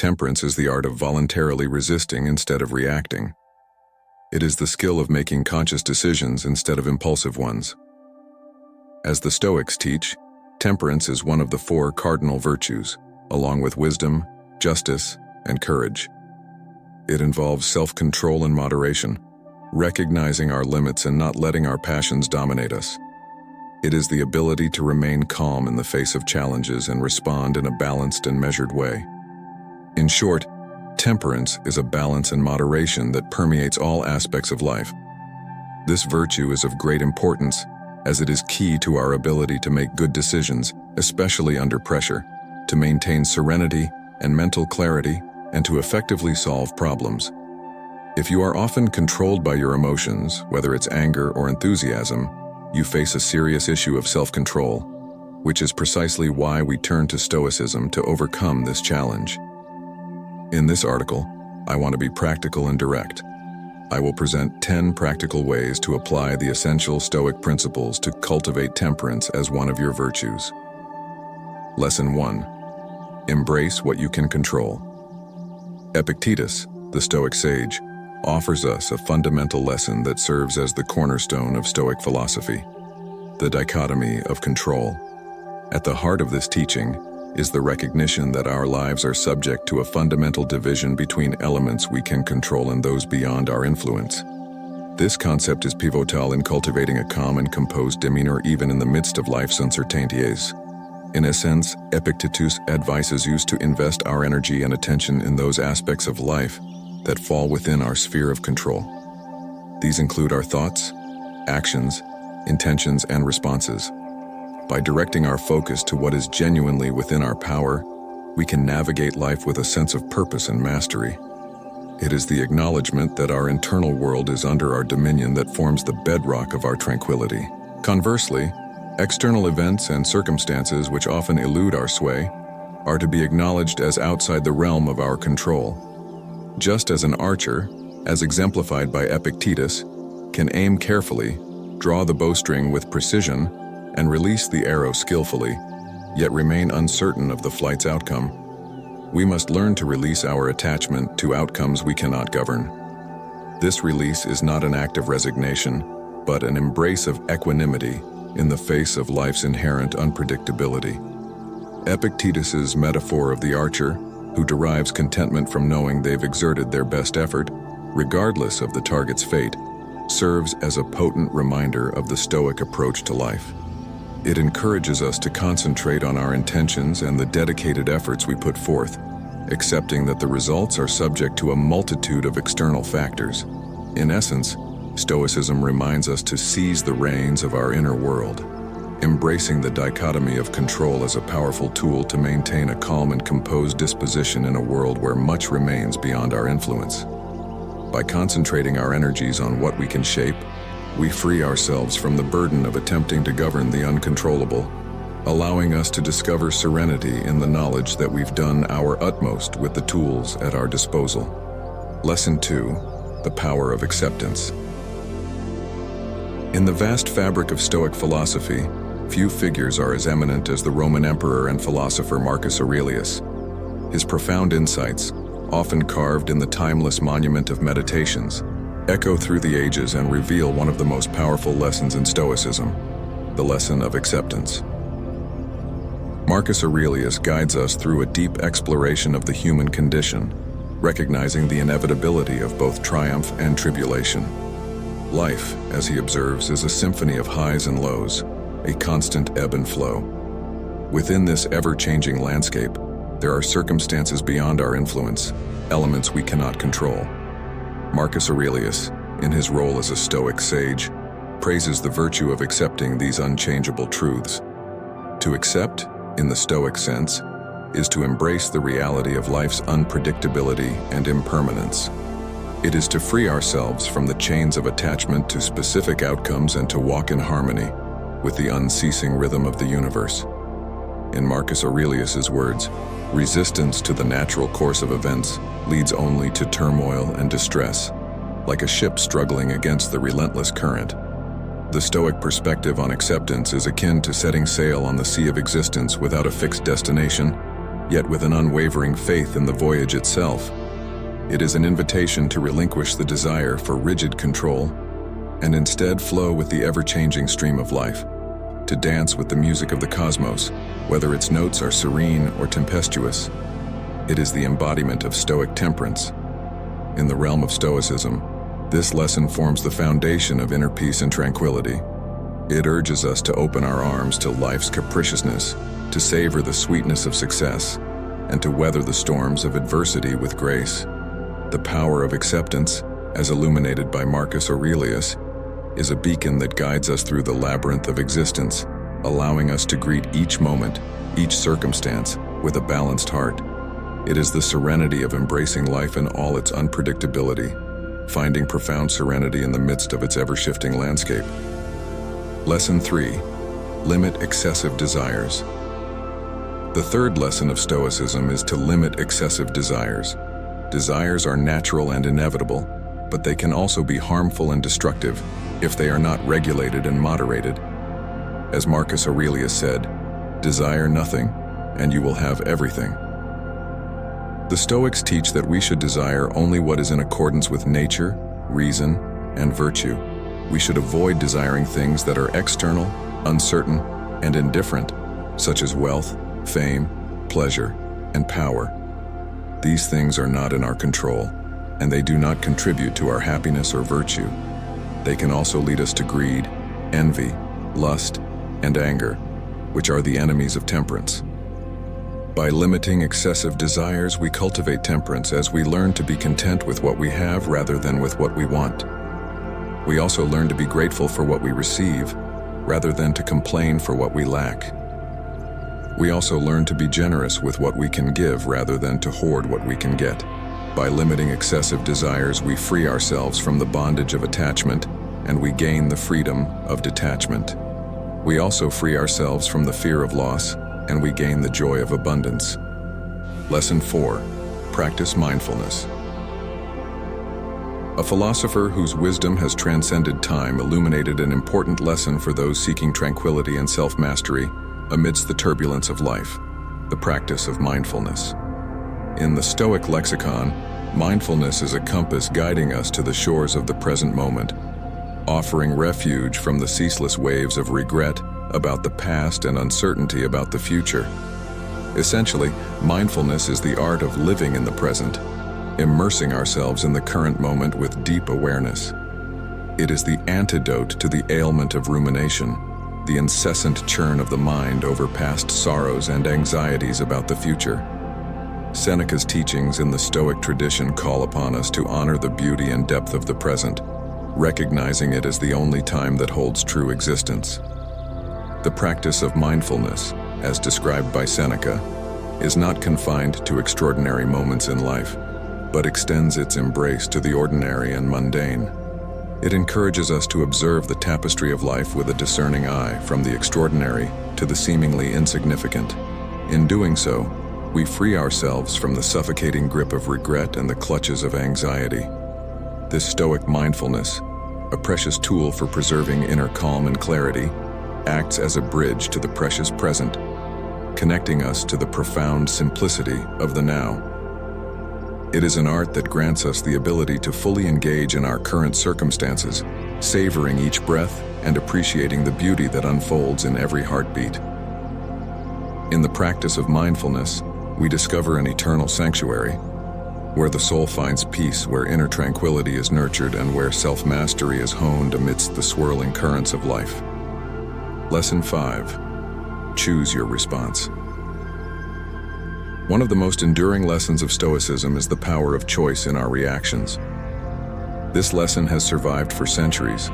temperance is the art of voluntarily resisting instead of reacting. It is the skill of making conscious decisions instead of impulsive ones. As the Stoics teach, temperance is one of the 4 cardinal virtues, along with wisdom, justice, and courage. It involves self-control and moderation, recognizing our limits and not letting our passions dominate us. It is the ability to remain calm in the face of challenges and respond in a balanced and measured way. In short, temperance is a balance and moderation that permeates all aspects of life. This virtue is of great importance, as it is key to our ability to make good decisions, especially under pressure, to maintain serenity and mental clarity, and to effectively solve problems. If you are often controlled by your emotions, whether it's anger or enthusiasm, you face a serious issue of self-control, which is precisely why we turn to Stoicism to overcome this challenge. In this article, I want to be practical and direct. I will present 10 practical ways to apply the essential Stoic principles to cultivate temperance as one of your virtues. Lesson 1. Embrace what you can control. Epictetus, the Stoic sage, offers us a fundamental lesson that serves as the cornerstone of Stoic philosophy: the dichotomy of control. At the heart of this teaching is the recognition that our lives are subject to a fundamental division between elements we can control and those beyond our influence. This concept is pivotal in cultivating a calm and composed demeanor even in the midst of life's uncertainties. In essence, Epictetus advises us to invest our energy and attention in those aspects of life that fall within our sphere of control. These include our thoughts, actions, intentions, and responses. By directing our focus to what is genuinely within our power, we can navigate life with a sense of purpose and mastery. It is the acknowledgement that our internal world is under our dominion that forms the bedrock of our tranquility. Conversely, external events and circumstances which often elude our sway are to be acknowledged as outside the realm of our control. Just as an archer, as exemplified by Epictetus, can aim carefully, draw the bowstring with precision, and release the arrow skillfully, yet remain uncertain of the flight's outcome, we must learn to release our attachment to outcomes we cannot govern. This release is not an act of resignation, but an embrace of equanimity in the face of life's inherent unpredictability. Epictetus's metaphor of the archer, who derives contentment from knowing they've exerted their best effort, regardless of the target's fate, serves as a potent reminder of the Stoic approach to life. It encourages us to concentrate on our intentions and the dedicated efforts we put forth, accepting that the results are subject to a multitude of external factors. In essence, Stoicism reminds us to seize the reins of our inner world, embracing the dichotomy of control as a powerful tool to maintain a calm and composed disposition in a world where much remains beyond our influence. By concentrating our energies on what we can shape, we free ourselves from the burden of attempting to govern the uncontrollable, allowing us to discover serenity in the knowledge that we've done our utmost with the tools at our disposal. Lesson 2. The power of acceptance. In the vast fabric of Stoic philosophy, few figures are as eminent as the Roman emperor and philosopher Marcus Aurelius. His profound insights, often carved in the timeless monument of Meditations, echo through the ages and reveal one of the most powerful lessons in Stoicism: the lesson of acceptance. Marcus Aurelius guides us through a deep exploration of the human condition, recognizing the inevitability of both triumph and tribulation. Life, as he observes, is a symphony of highs and lows, a constant ebb and flow. Within this ever-changing landscape, there are circumstances beyond our influence, elements we cannot control. Marcus Aurelius, in his role as a Stoic sage, praises the virtue of accepting these unchangeable truths. To accept, in the Stoic sense, is to embrace the reality of life's unpredictability and impermanence. It is to free ourselves from the chains of attachment to specific outcomes and to walk in harmony with the unceasing rhythm of the universe. In Marcus Aurelius's words, resistance to the natural course of events leads only to turmoil and distress, like a ship struggling against the relentless current. The Stoic perspective on acceptance is akin to setting sail on the sea of existence without a fixed destination, yet with an unwavering faith in the voyage itself. It is an invitation to relinquish the desire for rigid control and instead flow with the ever-changing stream of life, to dance with the music of the cosmos, whether its notes are serene or tempestuous. It is the embodiment of Stoic temperance. In the realm of Stoicism, this lesson forms the foundation of inner peace and tranquility. It urges us to open our arms to life's capriciousness, to savor the sweetness of success, and to weather the storms of adversity with grace. The power of acceptance, as illuminated by Marcus Aurelius, is a beacon that guides us through the labyrinth of existence, allowing us to greet each moment, each circumstance, with a balanced heart. It is the serenity of embracing life in all its unpredictability, finding profound serenity in the midst of its ever-shifting landscape. Lesson 3. Limit excessive desires. The third lesson of Stoicism is to limit excessive desires. Desires are natural and inevitable, but they can also be harmful and destructive if they are not regulated and moderated. As Marcus Aurelius said, "Desire nothing, and you will have everything." The Stoics teach that we should desire only what is in accordance with nature, reason, and virtue. We should avoid desiring things that are external, uncertain, and indifferent, such as wealth, fame, pleasure, and power. These things are not in our control, and they do not contribute to our happiness or virtue. They can also lead us to greed, envy, lust, and anger, which are the enemies of temperance. By limiting excessive desires, we cultivate temperance as we learn to be content with what we have rather than with what we want. We also learn to be grateful for what we receive, rather than to complain for what we lack. We also learn to be generous with what we can give rather than to hoard what we can get. By limiting excessive desires, we free ourselves from the bondage of attachment, and we gain the freedom of detachment. We also free ourselves from the fear of loss, and we gain the joy of abundance. Lesson 4. Practice mindfulness. A philosopher whose wisdom has transcended time illuminated an important lesson for those seeking tranquility and self-mastery amidst the turbulence of life: the practice of mindfulness. In the Stoic lexicon, mindfulness is a compass guiding us to the shores of the present moment, offering refuge from the ceaseless waves of regret about the past and uncertainty about the future. Essentially, mindfulness is the art of living in the present, immersing ourselves in the current moment with deep awareness. It is the antidote to the ailment of rumination, the incessant churn of the mind over past sorrows and anxieties about the future. Seneca's teachings in the Stoic tradition call upon us to honor the beauty and depth of the present, recognizing it as the only time that holds true existence. The practice of mindfulness, as described by Seneca, is not confined to extraordinary moments in life, but extends its embrace to the ordinary and mundane. It encourages us to observe the tapestry of life with a discerning eye, from the extraordinary to the seemingly insignificant. In doing so, we free ourselves from the suffocating grip of regret and the clutches of anxiety. This Stoic mindfulness, a precious tool for preserving inner calm and clarity, acts as a bridge to the precious present, connecting us to the profound simplicity of the now. It is an art that grants us the ability to fully engage in our current circumstances, savoring each breath and appreciating the beauty that unfolds in every heartbeat. In the practice of mindfulness, we discover an eternal sanctuary, where the soul finds peace, where inner tranquility is nurtured, and where self-mastery is honed amidst the swirling currents of life. Lesson 5. Choose your response. One of the most enduring lessons of Stoicism is the power of choice in our reactions. This lesson has survived for centuries,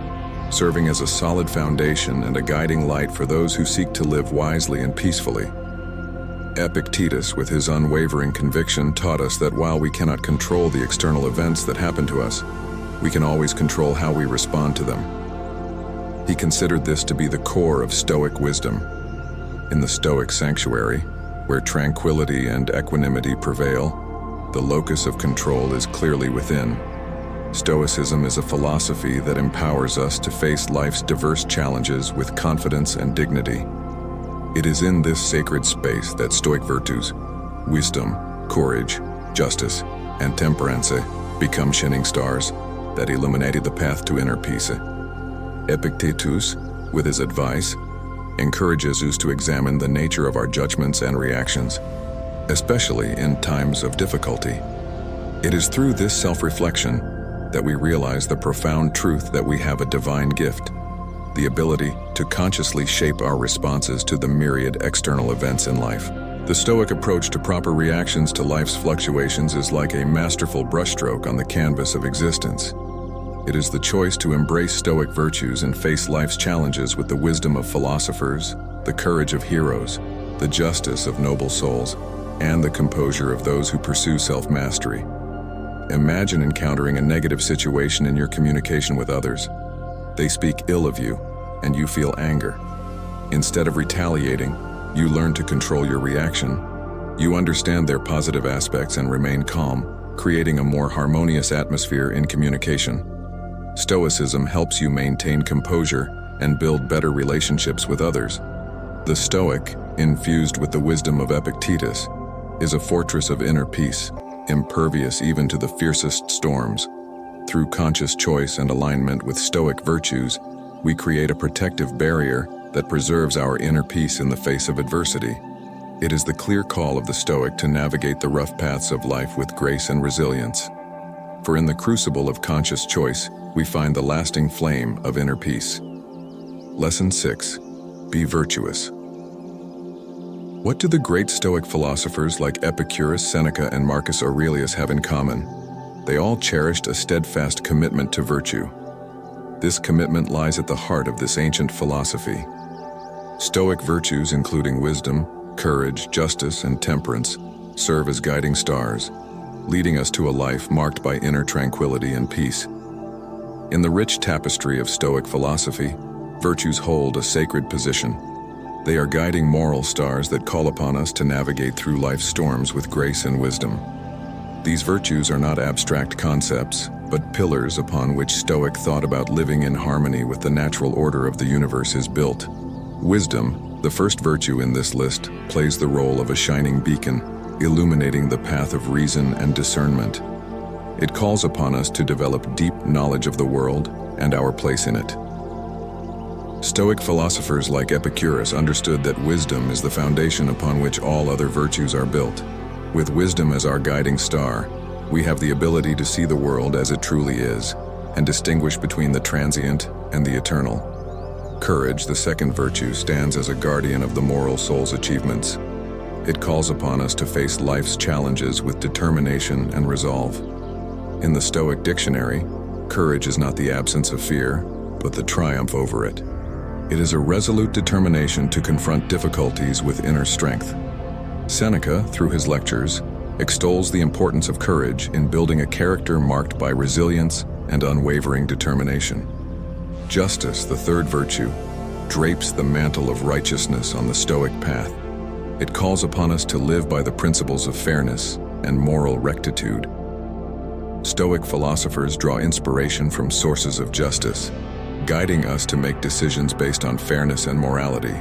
serving as a solid foundation and a guiding light for those who seek to live wisely and peacefully. Epictetus, with his unwavering conviction, taught us that while we cannot control the external events that happen to us, we can always control how we respond to them. He considered this to be the core of Stoic wisdom. In the Stoic sanctuary, where tranquility and equanimity prevail, the locus of control is clearly within. Stoicism is a philosophy that empowers us to face life's diverse challenges with confidence and dignity. It is in this sacred space that Stoic virtues, wisdom, courage, justice, and temperance become shining stars that illuminated the path to inner peace. Epictetus, with his advice, encourages us to examine the nature of our judgments and reactions, especially in times of difficulty. It is through this self-reflection that we realize the profound truth that we have a divine gift, the ability to consciously shape our responses to the myriad external events in life. The Stoic approach to proper reactions to life's fluctuations is like a masterful brushstroke on the canvas of existence. It is the choice to embrace Stoic virtues and face life's challenges with the wisdom of philosophers, the courage of heroes, the justice of noble souls, and the composure of those who pursue self-mastery. Imagine encountering a negative situation in your communication with others. They speak ill of you, and you feel anger. Instead of retaliating, you learn to control your reaction. You understand their positive aspects and remain calm, creating a more harmonious atmosphere in communication. Stoicism helps you maintain composure and build better relationships with others. The Stoic, infused with the wisdom of Epictetus, is a fortress of inner peace, impervious even to the fiercest storms. Through conscious choice and alignment with Stoic virtues, we create a protective barrier that preserves our inner peace in the face of adversity. It is the clear call of the Stoic to navigate the rough paths of life with grace and resilience. For in the crucible of conscious choice, we find the lasting flame of inner peace. Lesson 6. Be virtuous. What do the great Stoic philosophers like Epicurus, Seneca, and Marcus Aurelius have in common? They all cherished a steadfast commitment to virtue. This commitment lies at the heart of this ancient philosophy. Stoic virtues, including wisdom, courage, justice, and temperance, serve as guiding stars, leading us to a life marked by inner tranquility and peace. In the rich tapestry of Stoic philosophy, virtues hold a sacred position. They are guiding moral stars that call upon us to navigate through life's storms with grace and wisdom. These virtues are not abstract concepts, but pillars upon which Stoic thought about living in harmony with the natural order of the universe is built. Wisdom, the first virtue in this list, plays the role of a shining beacon, illuminating the path of reason and discernment. It calls upon us to develop deep knowledge of the world and our place in it. Stoic philosophers like Epicurus understood that wisdom is the foundation upon which all other virtues are built. With wisdom as our guiding star, we have the ability to see the world as it truly is and distinguish between the transient and the eternal. Courage, the second virtue, stands as a guardian of the moral soul's achievements. It calls upon us to face life's challenges with determination and resolve. In the Stoic dictionary, courage is not the absence of fear, but the triumph over it. It is a resolute determination to confront difficulties with inner strength. Seneca, through his lectures, extols the importance of courage in building a character marked by resilience and unwavering determination. Justice, the third virtue, drapes the mantle of righteousness on the Stoic path. It calls upon us to live by the principles of fairness and moral rectitude. Stoic philosophers draw inspiration from sources of justice, guiding us to make decisions based on fairness and morality.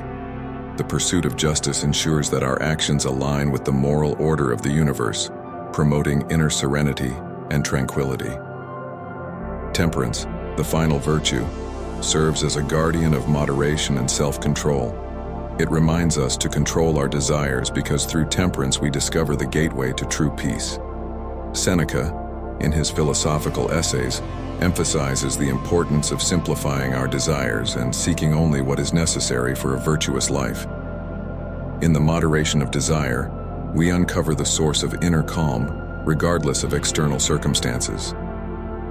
The pursuit of justice ensures that our actions align with the moral order of the universe, promoting inner serenity and tranquility. Temperance, the final virtue, serves as a guardian of moderation and self-control. It reminds us to control our desires because through temperance we discover the gateway to true peace. Seneca, in his philosophical essays, emphasizes the importance of simplifying our desires and seeking only what is necessary for a virtuous life. In the moderation of desire, we uncover the source of inner calm, regardless of external circumstances.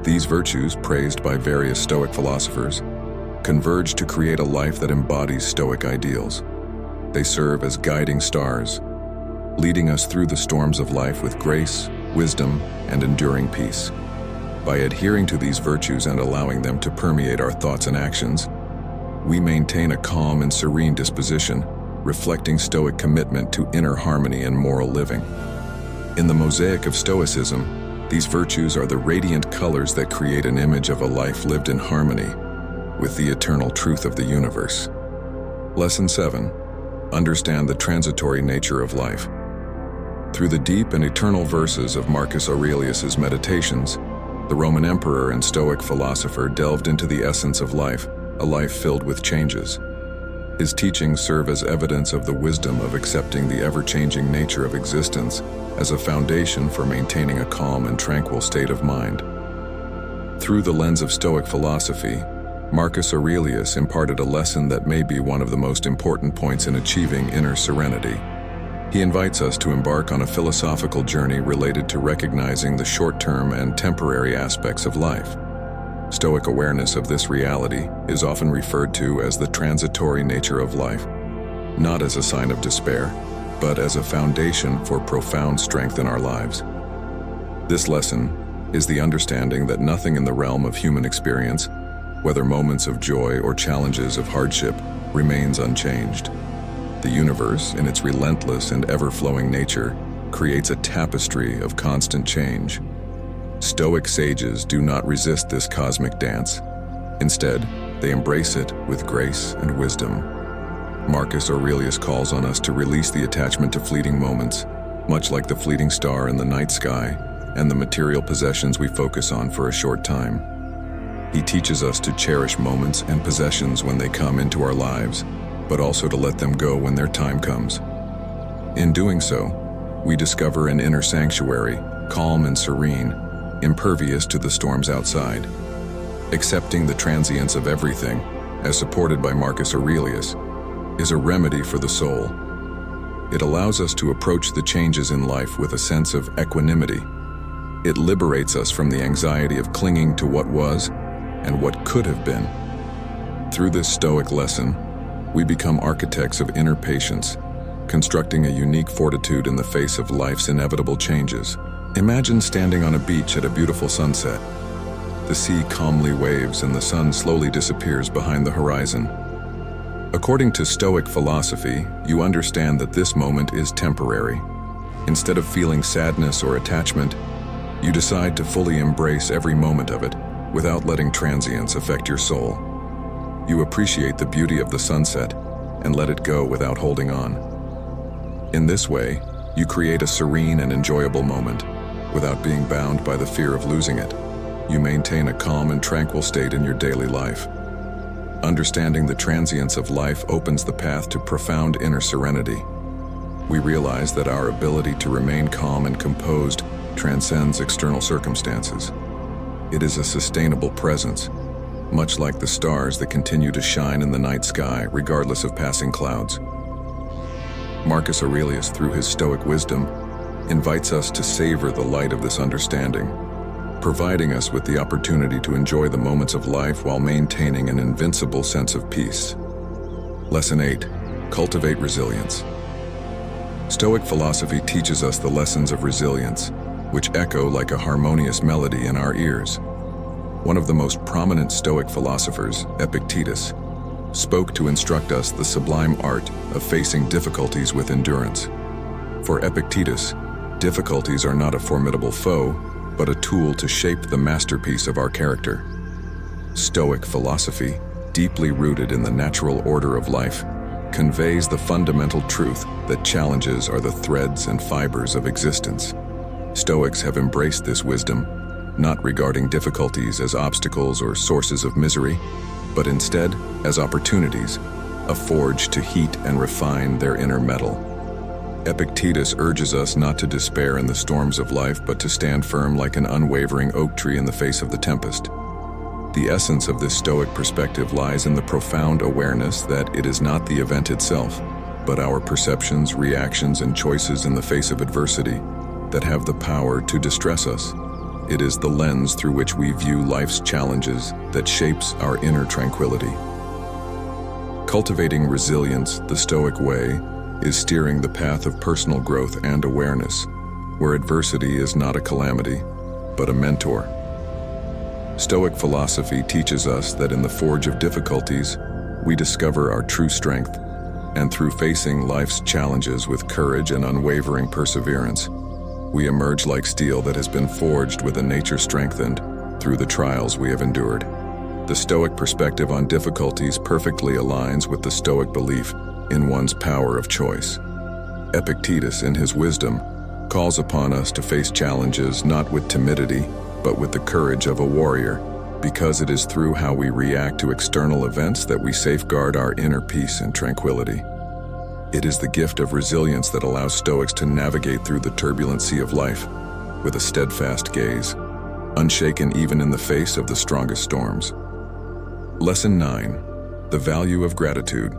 These virtues, praised by various Stoic philosophers, converge to create a life that embodies Stoic ideals. They serve as guiding stars, leading us through the storms of life with grace, wisdom, and enduring peace. By adhering to these virtues and allowing them to permeate our thoughts and actions, we maintain a calm and serene disposition, reflecting Stoic commitment to inner harmony and moral living. In the mosaic of Stoicism, these virtues are the radiant colors that create an image of a life lived in harmony with the eternal truth of the universe. Lesson 7. Understand the transitory nature of life. Through the deep and eternal verses of Marcus Aurelius's Meditations, the Roman emperor and Stoic philosopher delved into the essence of life, a life filled with changes. His teachings serve as evidence of the wisdom of accepting the ever-changing nature of existence as a foundation for maintaining a calm and tranquil state of mind. Through the lens of Stoic philosophy, Marcus Aurelius imparted a lesson that may be one of the most important points in achieving inner serenity. He invites us to embark on a philosophical journey related to recognizing the short-term and temporary aspects of life. Stoic awareness of this reality is often referred to as the transitory nature of life, not as a sign of despair, but as a foundation for profound strength in our lives. This lesson is the understanding that nothing in the realm of human experience, whether moments of joy or challenges of hardship, remains unchanged. The universe, in its relentless and ever-flowing nature, creates a tapestry of constant change. Stoic sages do not resist this cosmic dance. Instead, they embrace it with grace and wisdom. Marcus Aurelius calls on us to release the attachment to fleeting moments, much like the fleeting star in the night sky and the material possessions we focus on for a short time. He teaches us to cherish moments and possessions when they come into our lives, but also to let them go when their time comes. In doing so, we discover an inner sanctuary, calm and serene, impervious to the storms outside. Accepting the transience of everything, as supported by Marcus Aurelius, is a remedy for the soul. It allows us to approach the changes in life with a sense of equanimity. It liberates us from the anxiety of clinging to what was and what could have been. Through this Stoic lesson, we become architects of inner patience, constructing a unique fortitude in the face of life's inevitable changes. Imagine standing on a beach at a beautiful sunset. The sea calmly waves and the sun slowly disappears behind the horizon. According to Stoic philosophy, you understand that this moment is temporary. Instead of feeling sadness or attachment, you decide to fully embrace every moment of it without letting transience affect your soul. You appreciate the beauty of the sunset and let it go without holding on. In this way, you create a serene and enjoyable moment without being bound by the fear of losing it. You maintain a calm and tranquil state in your daily life. Understanding the transience of life opens the path to profound inner serenity. We realize that our ability to remain calm and composed transcends external circumstances. It is a sustainable presence, much like the stars that continue to shine in the night sky regardless of passing clouds. Marcus Aurelius, through his Stoic wisdom, invites us to savor the light of this understanding, providing us with the opportunity to enjoy the moments of life while maintaining an invincible sense of peace. Lesson 8. Cultivate resilience. Stoic philosophy teaches us the lessons of resilience, which echo like a harmonious melody in our ears. One of the most prominent Stoic philosophers, Epictetus, spoke to instruct us the sublime art of facing difficulties with endurance. For Epictetus, difficulties are not a formidable foe, but a tool to shape the masterpiece of our character. Stoic philosophy, deeply rooted in the natural order of life, conveys the fundamental truth that challenges are the threads and fibers of existence. Stoics have embraced this wisdom, not regarding difficulties as obstacles or sources of misery, but instead as opportunities, a forge to heat and refine their inner metal. Epictetus urges us not to despair in the storms of life, but to stand firm like an unwavering oak tree in the face of the tempest. The essence of this Stoic perspective lies in the profound awareness that it is not the event itself, but our perceptions, reactions, and choices in the face of adversity that have the power to distress us. It is the lens through which we view life's challenges that shapes our inner tranquility. Cultivating resilience the Stoic way is steering the path of personal growth and awareness, where adversity is not a calamity, but a mentor. Stoic philosophy teaches us that in the forge of difficulties, we discover our true strength, and through facing life's challenges with courage and unwavering perseverance, we emerge like steel that has been forged with a nature strengthened through the trials we have endured. The Stoic perspective on difficulties perfectly aligns with the Stoic belief in one's power of choice. Epictetus, in his wisdom, calls upon us to face challenges not with timidity, but with the courage of a warrior, because it is through how we react to external events that we safeguard our inner peace and tranquility. It is the gift of resilience that allows Stoics to navigate through the turbulent sea of life with a steadfast gaze, unshaken even in the face of the strongest storms. Lesson 9. The value of gratitude.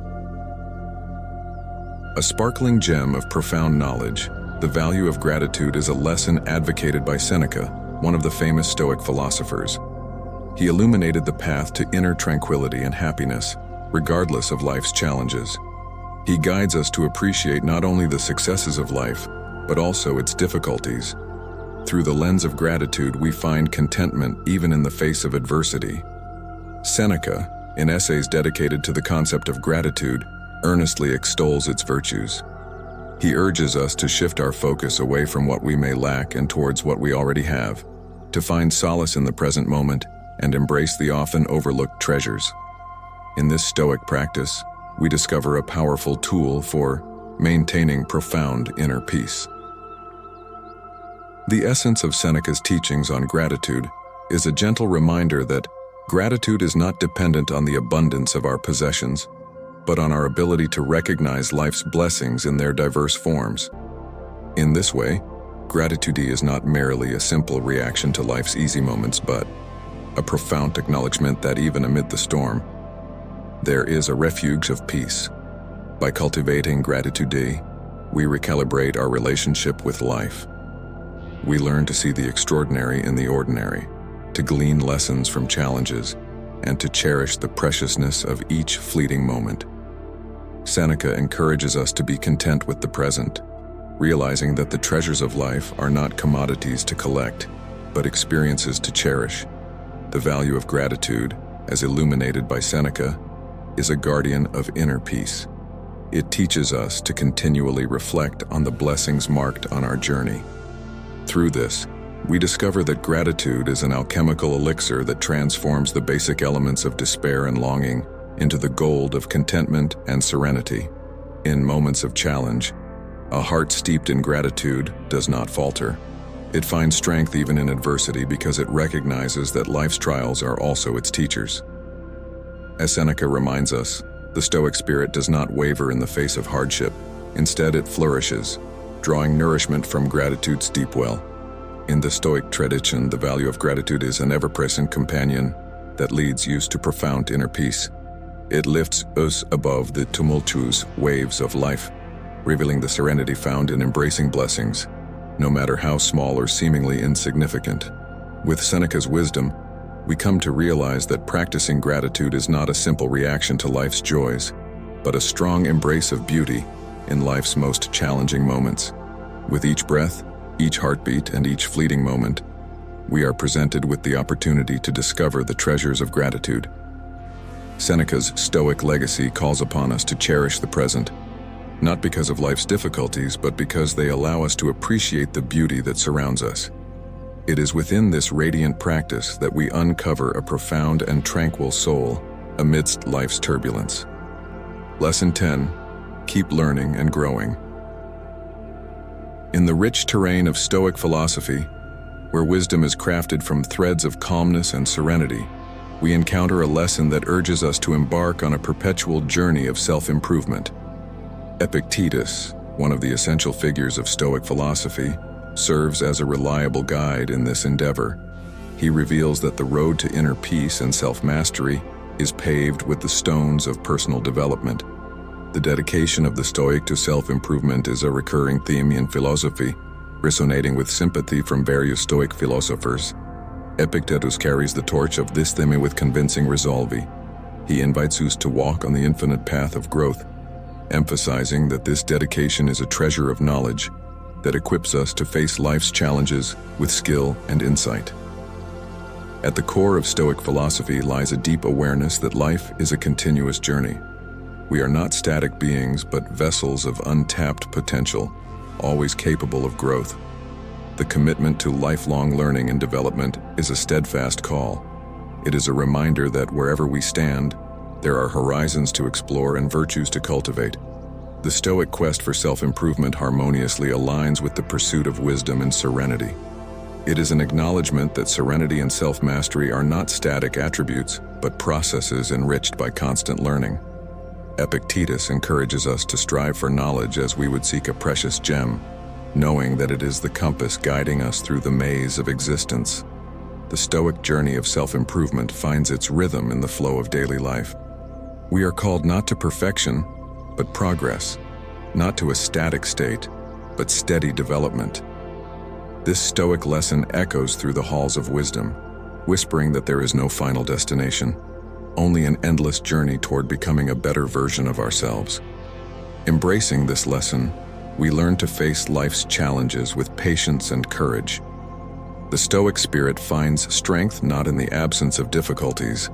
A sparkling gem of profound knowledge, the value of gratitude is a lesson advocated by Seneca, one of the famous Stoic philosophers. He illuminated the path to inner tranquility and happiness, regardless of life's challenges. He guides us to appreciate not only the successes of life, but also its difficulties. Through the lens of gratitude, we find contentment even in the face of adversity. Seneca, in essays dedicated to the concept of gratitude, earnestly extols its virtues. He urges us to shift our focus away from what we may lack and towards what we already have, to find solace in the present moment and embrace the often overlooked treasures. In this Stoic practice, we discover a powerful tool for maintaining profound inner peace. The essence of Seneca's teachings on gratitude is a gentle reminder that gratitude is not dependent on the abundance of our possessions, but on our ability to recognize life's blessings in their diverse forms. In this way, gratitude is not merely a simple reaction to life's easy moments, but a profound acknowledgement that even amid the storm, there is a refuge of peace. By cultivating gratitude, we recalibrate our relationship with life. We learn to see the extraordinary in the ordinary, to glean lessons from challenges, and to cherish the preciousness of each fleeting moment. Seneca encourages us to be content with the present, realizing that the treasures of life are not commodities to collect, but experiences to cherish. The value of gratitude, as illuminated by Seneca, is a guardian of inner peace. It teaches us to continually reflect on the blessings marked on our journey. Through this, we discover that gratitude is an alchemical elixir that transforms the basic elements of despair and longing into the gold of contentment and serenity. In moments of challenge, a heart steeped in gratitude does not falter. It finds strength even in adversity because it recognizes that life's trials are also its teachers. As Seneca reminds us, the Stoic spirit does not waver in the face of hardship. Instead, it flourishes, drawing nourishment from gratitude's deep well. In the Stoic tradition, the value of gratitude is an ever-present companion that leads us to profound inner peace. It lifts us above the tumultuous waves of life, revealing the serenity found in embracing blessings, no matter how small or seemingly insignificant. With Seneca's wisdom, we come to realize that practicing gratitude is not a simple reaction to life's joys, but a strong embrace of beauty in life's most challenging moments. With each breath, each heartbeat, and each fleeting moment, we are presented with the opportunity to discover the treasures of gratitude. Seneca's Stoic legacy calls upon us to cherish the present, not because of life's difficulties, but because they allow us to appreciate the beauty that surrounds us. It is within this radiant practice that we uncover a profound and tranquil soul amidst life's turbulence. Lesson 10. Keep learning and growing. In the rich terrain of Stoic philosophy, where wisdom is crafted from threads of calmness and serenity, we encounter a lesson that urges us to embark on a perpetual journey of self-improvement. Epictetus, one of the essential figures of Stoic philosophy, serves as a reliable guide in this endeavor. He reveals that the road to inner peace and self-mastery is paved with the stones of personal development. The dedication of the Stoic to self-improvement is a recurring theme in philosophy, resonating with sympathy from various Stoic philosophers. Epictetus carries the torch of this theme with convincing resolve. He invites us to walk on the infinite path of growth, emphasizing that this dedication is a treasure of knowledge that equips us to face life's challenges with skill and insight. At the core of Stoic philosophy lies a deep awareness that life is a continuous journey. We are not static beings, but vessels of untapped potential, always capable of growth. The commitment to lifelong learning and development is a steadfast call. It is a reminder that wherever we stand, there are horizons to explore and virtues to cultivate. The Stoic quest for self-improvement harmoniously aligns with the pursuit of wisdom and serenity. It is an acknowledgement that serenity and self-mastery are not static attributes, but processes enriched by constant learning. Epictetus encourages us to strive for knowledge as we would seek a precious gem, knowing that it is the compass guiding us through the maze of existence. The Stoic journey of self-improvement finds its rhythm in the flow of daily life. We are called not to perfection, but progress, not to a static state, but steady development. This Stoic lesson echoes through the halls of wisdom, whispering that there is no final destination, only an endless journey toward becoming a better version of ourselves. Embracing this lesson, we learn to face life's challenges with patience and courage. The Stoic spirit finds strength not in the absence of difficulties,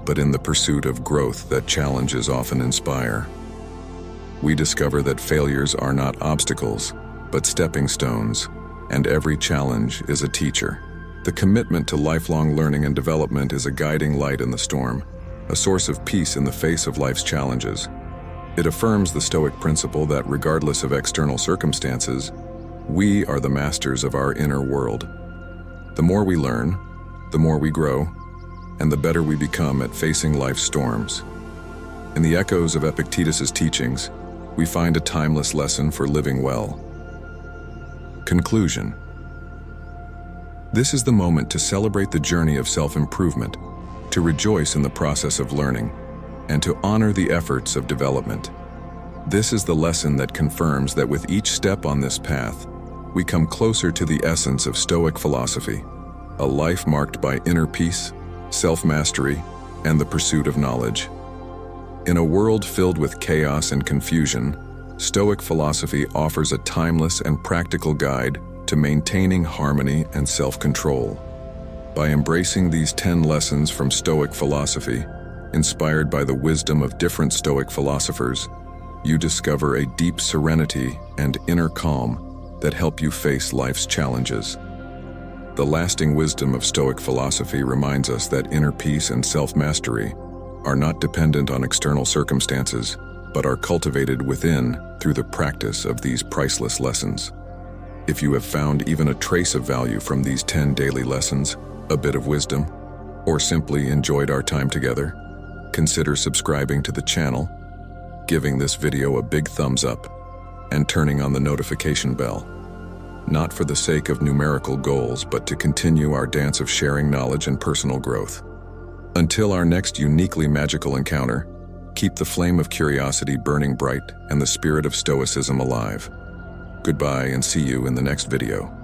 but in the pursuit of growth that challenges often inspire. We discover that failures are not obstacles, but stepping stones, and every challenge is a teacher. The commitment to lifelong learning and development is a guiding light in the storm, a source of peace in the face of life's challenges. It affirms the Stoic principle that regardless of external circumstances, we are the masters of our inner world. The more we learn, the more we grow, and the better we become at facing life's storms. In the echoes of Epictetus's teachings, we find a timeless lesson for living well. Conclusion. This is the moment to celebrate the journey of self-improvement, to rejoice in the process of learning, and to honor the efforts of development. This is the lesson that confirms that with each step on this path, we come closer to the essence of Stoic philosophy, a life marked by inner peace, self-mastery, and the pursuit of knowledge. In a world filled with chaos and confusion, Stoic philosophy offers a timeless and practical guide to maintaining harmony and self-control. By embracing these 10 lessons from Stoic philosophy, inspired by the wisdom of different Stoic philosophers, you discover a deep serenity and inner calm that help you face life's challenges. The lasting wisdom of Stoic philosophy reminds us that inner peace and self-mastery are not dependent on external circumstances, but are cultivated within through the practice of these priceless lessons. If you have found even a trace of value from these 10 daily lessons, a bit of wisdom, or simply enjoyed our time together, consider subscribing to the channel, giving this video a big thumbs up, and turning on the notification bell. Not for the sake of numerical goals, but to continue our dance of sharing knowledge and personal growth. Until our next uniquely magical encounter, keep the flame of curiosity burning bright and the spirit of Stoicism alive. Goodbye and see you in the next video.